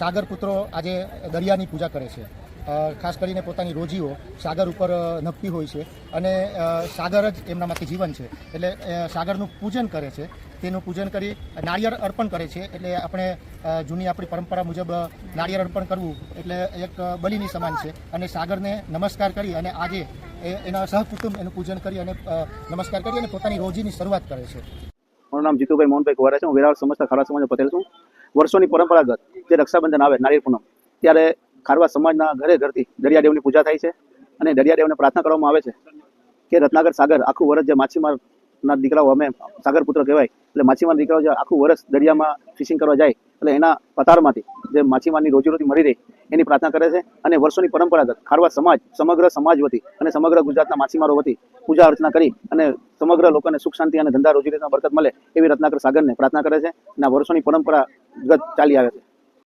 સાગર પુત્રો આજે દરિયાની પૂજા કરે છે. ખાસ કરીને પોતાની રોજીઓ સાગર ઉપર નભતી હોય છે અને સાગર જ એમનામાંથી જીવન છે. એટલે સાગરનું પૂજન કરે છે. તેનું પૂજન કરી નાળિયેર અર્પણ કરે છે. એટલે આપણે જૂની આપણી પરંપરા મુજબ નાળિયેર અર્પણ કરવું એટલે એક બલિની સમાન છે. અને સાગરને નમસ્કાર કરી અને આજે એના સહકુટુંબ એનું પૂજન કરી અને નમસ્કાર કરી અને પોતાની રોજીની શરૂઆત કરે છે. મારું નામ જીતુભાઈ મોહનભાઈ કુવારા છે. હું વેરાવળ સમસ્ત ખારવા સમાજનો પટેલ છું. વર્ષોની પરંપરાગત જે રક્ષાબંધન આવે નાળિયેર પૂનમ ત્યારે ખારવા સમાજના ઘરે ઘરથી દરિયાદેવની પૂજા થાય છે અને દરિયાદેવને પ્રાર્થના કરવામાં આવે છે કે રત્નાકર સાગર આખું વર્ષ જે માછીમારના દીકરાઓ અમે સાગર પુત્ર કહેવાય એટલે માછીમાર દીકરાઓ જે આખું વર્ષ દરિયામાં ફિશિંગ કરવા જાય એટલે એના પતારમાંથી જે માછીમારની રોજીરોટી મળી રહે એની પ્રાર્થના કરે છે. અને વર્ષોની પરંપરાગત ખારવા સમાજ સમગ્ર સમાજ વતી અને સમગ્ર ગુજરાતના માછીમારો વતી પૂજા અર્ચના કરી અને સમગ્ર લોકોને સુખ શાંતિ અને ધંધા રોજીરોટીમાં બરકત મળે એવી રત્નાકર સાગરને પ્રાર્થના કરે છે અને આ વર્ષોની પરંપરાગત ચાલી આવે છે.